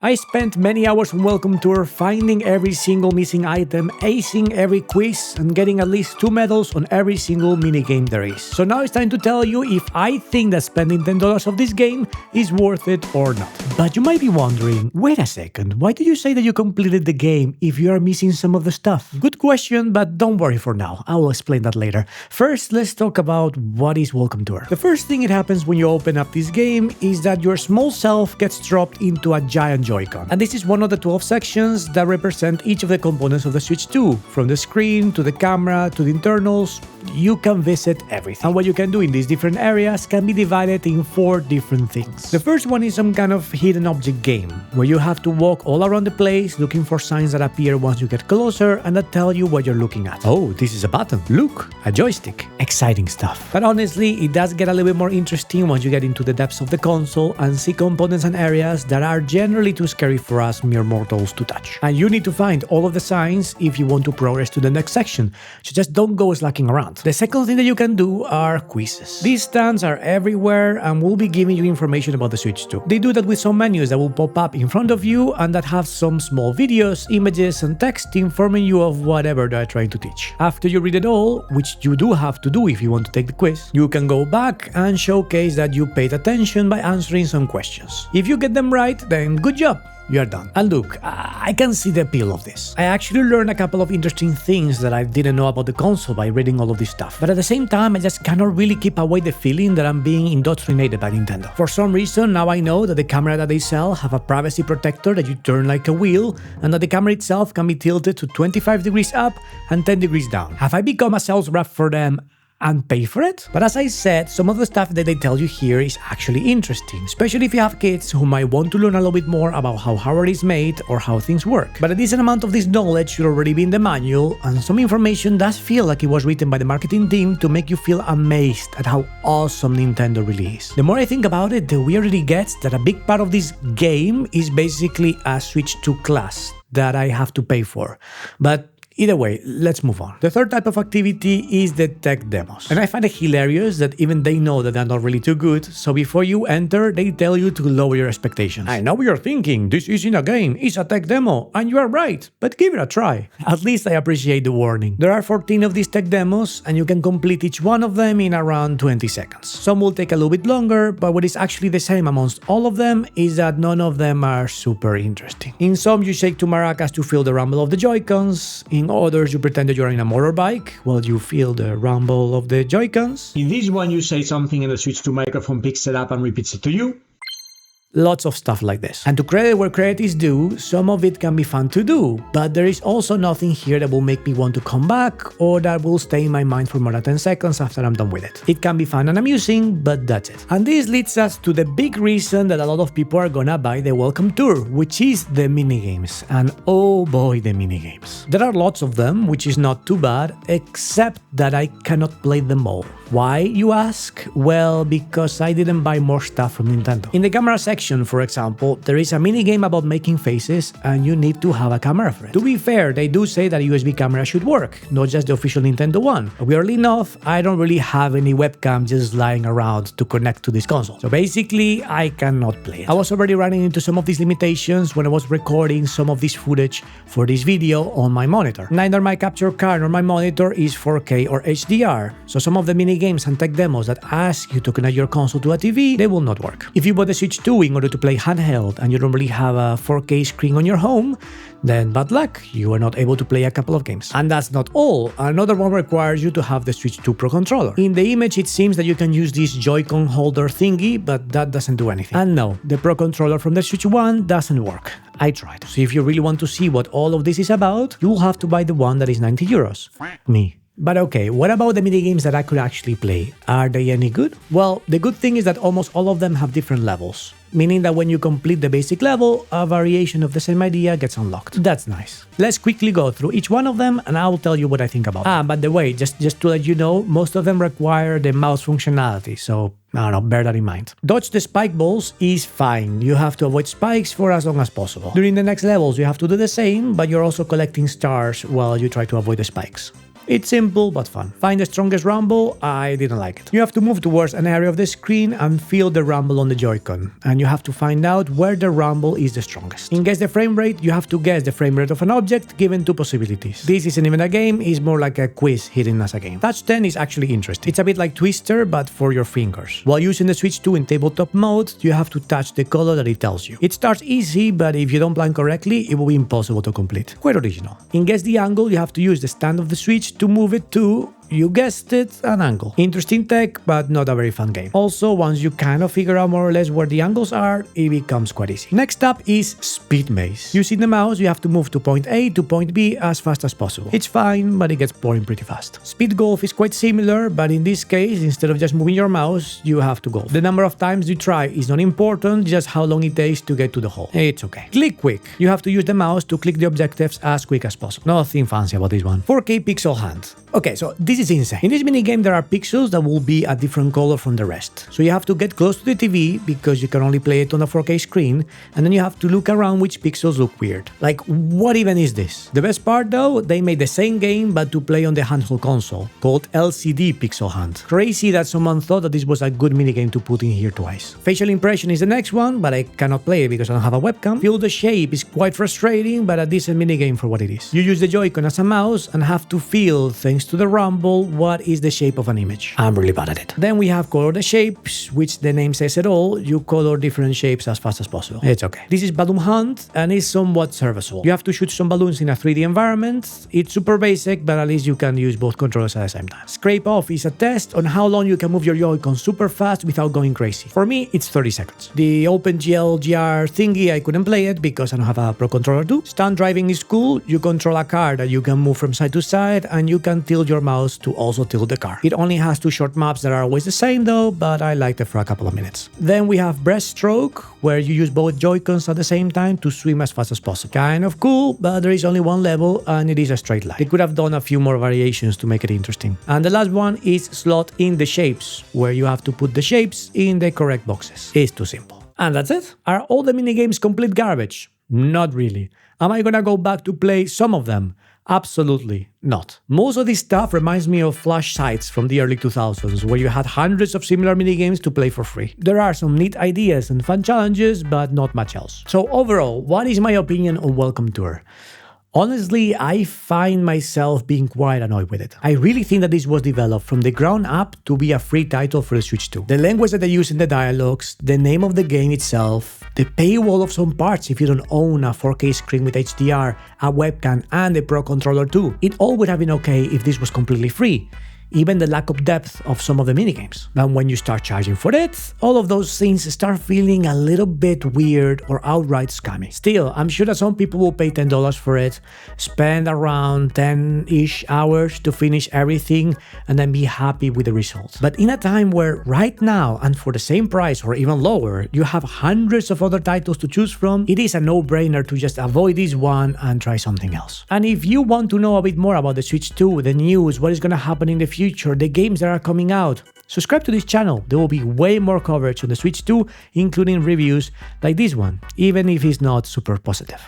I spent many hours on Welcome Tour finding every single missing item, acing every quiz, and getting at least 2 medals on every single minigame there is. So now it's time to tell you if I think that spending $10 of this game is worth it or not. But you might be wondering, wait a second, why do you say that you completed the game if you are missing some of the stuff? Good question, but don't worry for now, I will explain that later. First, let's talk about what is Welcome Tour. The first thing that happens when you open up this game is that your small self gets dropped into a giant Joy-Con. And this is one of the 12 sections that represent each of the components of the Switch 2. From the screen, to the camera, to the internals, you can visit everything. And what you can do in these different areas can be divided in 4 different things. The first one is some kind of hidden object game, where you have to walk all around the place looking for signs that appear once you get closer and that tell you what you're looking at. Oh, this is a button. Look, a joystick. Exciting stuff. But honestly, it does get a little bit more interesting once you get into the depths of the console and see components and areas that are generally too scary for us mere mortals to touch. And you need to find all of the signs if you want to progress to the next section, so just don't go slacking around. The second thing that you can do are quizzes. These stands are everywhere and will be giving you information about the Switch 2. They do that with some menus that will pop up in front of you and that have some small videos, images and text informing you of whatever they're trying to teach. After you read it all, which you do have to do if you want to take the quiz, you can go back and showcase that you paid attention by answering some questions. If you get them right, then good job! You are done. And look, I can see the appeal of this. I actually learned a couple of interesting things that I didn't know about the console by reading all of this stuff. But at the same time, I just cannot really keep away the feeling that I'm being indoctrinated by Nintendo. For some reason, now I know that the camera that they sell have a privacy protector that you turn like a wheel, and that the camera itself can be tilted to 25 degrees up and 10 degrees down. Have I become a sales rep for them and pay for it? But as I said, some of the stuff that they tell you here is actually interesting, especially if you have kids who might want to learn a little bit more about how hardware is made or how things work. But a decent amount of this knowledge should already be in the manual, and some information does feel like it was written by the marketing team to make you feel amazed at how awesome Nintendo really is. The more I think about it, the weirder it gets that a big part of this game is basically a Switch 2 class that I have to pay for. But either way, let's move on. The third type of activity is the tech demos. And I find it hilarious that even they know that they're not really too good, so before you enter, they tell you to lower your expectations. I know what you're thinking, this isn't a game, it's a tech demo, and you are right, but give it a try. At least I appreciate the warning. There are 14 of these tech demos, and you can complete each one of them in around 20 seconds. Some will take a little bit longer, but what is actually the same amongst all of them is that none of them are super interesting. In some, you shake 2 maracas to feel the rumble of the Joy-Cons. In others, you pretend that you're in a motorbike while you feel the rumble of the Joy-Cons. In this one, you say something and the Switch 2 microphone picks it up and repeats it to you. Lots of stuff like this. And to credit where credit is due, some of it can be fun to do, but there is also nothing here that will make me want to come back or that will stay in my mind for more than 10 seconds after I'm done with it. It can be fun and amusing, but that's it. And this leads us to the big reason that a lot of people are gonna buy the Welcome Tour, which is the minigames. And oh boy, the minigames. There are lots of them, which is not too bad, except that I cannot play them all. Why, you ask? Well, because I didn't buy more stuff from Nintendo. In the camera section, for example, there is a minigame about making faces and you need to have a camera for it. To be fair, they do say that a USB camera should work, not just the official Nintendo one. Weirdly enough, I don't really have any webcam just lying around to connect to this console. So basically, I cannot play it. I was already running into some of these limitations when I was recording some of this footage for this video on my monitor. Neither my capture card nor my monitor is 4K or HDR, so some of the minigames and tech demos that ask you to connect your console to a TV, they will not work. If you bought the Switch 2 in order to play handheld and you don't really have a 4K screen on your home, then bad luck, you are not able to play a couple of games. And that's not all, another one requires you to have the Switch 2 Pro controller. In the image it seems that you can use this Joy-Con holder thingy, but that doesn't do anything. And no, the Pro controller from the Switch 1 doesn't work. I tried. So if you really want to see what all of this is about, you'll have to buy the one that is 90 euros. Me. But okay, what about the minigames that I could actually play? Are they any good? Well, the good thing is that almost all of them have different levels, meaning that when you complete the basic level, a variation of the same idea gets unlocked. That's nice. Let's quickly go through each one of them and I'll tell you what I think about them. By the way, just to let you know, most of them require the mouse functionality, so I don't know, bear that in mind. Dodge the spike balls is fine. You have to avoid spikes for as long as possible. During the next levels, you have to do the same, but you're also collecting stars while you try to avoid the spikes. It's simple but fun. Find the strongest rumble, I didn't like it. You have to move towards an area of the screen and feel the rumble on the Joy-Con, and you have to find out where the rumble is the strongest. In Guess the Frame Rate, you have to guess the frame rate of an object given two possibilities. This isn't even a game, it's more like a quiz hidden as a game. Touch 10 is actually interesting. It's a bit like Twister, but for your fingers. While using the Switch 2 in tabletop mode, you have to touch the color that it tells you. It starts easy, but if you don't plan correctly, it will be impossible to complete. Quite original. In Guess the Angle, you have to use the stand of the Switch to move it to, you guessed it, an angle. Interesting tech, but not a very fun game. Also, once you kind of figure out more or less where the angles are, it becomes quite easy. Next up is Speed Maze. Using the mouse, you have to move to point A to point B as fast as possible. It's fine, but it gets boring pretty fast. Speed Golf is quite similar, but in this case, instead of just moving your mouse, you have to golf. The number of times you try is not important, just how long it takes to get to the hole. It's okay. Click Quick. You have to use the mouse to click the objectives as quick as possible. Nothing fancy about this one. 4K pixel hand. Okay, so this is insane. In this minigame, there are pixels that will be a different color from the rest. So you have to get close to the TV because you can only play it on a 4K screen, and then you have to look around which pixels look weird. Like, what even is this? The best part though, they made the same game but to play on the handheld console, called LCD Pixel Hunt. Crazy that someone thought that this was a good minigame to put in here twice. Facial Impression is the next one, but I cannot play it because I don't have a webcam. Feel the Shape is quite frustrating, but a decent minigame for what it is. You use the Joy-Con as a mouse and have to feel, thanks to the rumble, what is the shape of an image. I'm really bad at it. Then we have Color the Shapes, which the name says it all. You color different shapes as fast as possible. It's okay. This is Balloon Hunt and is somewhat serviceable. You have to shoot some balloons in a 3D environment. It's super basic, but at least you can use both controllers at the same time. Scrape Off is a test on how long you can move your Joy-Con super fast without going crazy. For me, it's 30 seconds. The OpenGL GR thingy, I couldn't play it because I don't have a Pro Controller too. Stunt Driving is cool. You control a car that you can move from side to side, and you can tilt your mouse to also tilt the car. It only has two short maps that are always the same though, but I liked it for a couple of minutes. Then we have Breaststroke, where you use both Joy-Cons at the same time to swim as fast as possible. Kind of cool, but there is only one level and it is a straight line. They could have done a few more variations to make it interesting. And the last one is Slot in the Shapes, where you have to put the shapes in the correct boxes. It's too simple. And that's it. Are all the minigames complete garbage? Not really. Am I gonna go back to play some of them? Absolutely not. Most of this stuff reminds me of Flash sites from the early 2000s, where you had hundreds of similar minigames to play for free. There are some neat ideas and fun challenges, but not much else. So overall, what is my opinion on Welcome Tour? Honestly, I find myself being quite annoyed with it. I really think that this was developed from the ground up to be a free title for the Switch 2. The language that they use in the dialogues, the name of the game itself, the paywall of some parts if you don't own a 4K screen with HDR, a webcam, and a Pro Controller too. It all would have been okay if this was completely free. Even the lack of depth of some of the minigames. And when you start charging for it, all of those things start feeling a little bit weird or outright scammy. Still, I'm sure that some people will pay $10 for it, spend around 10-ish hours to finish everything, and then be happy with the results. But in a time where right now, and for the same price or even lower, you have hundreds of other titles to choose from, it is a no-brainer to just avoid this one and try something else. And if you want to know a bit more about the Switch 2, the news, what is going to happen in the future, the games that are coming out, subscribe to this channel. There will be way more coverage on the Switch 2, including reviews like this one, even if it's not super positive.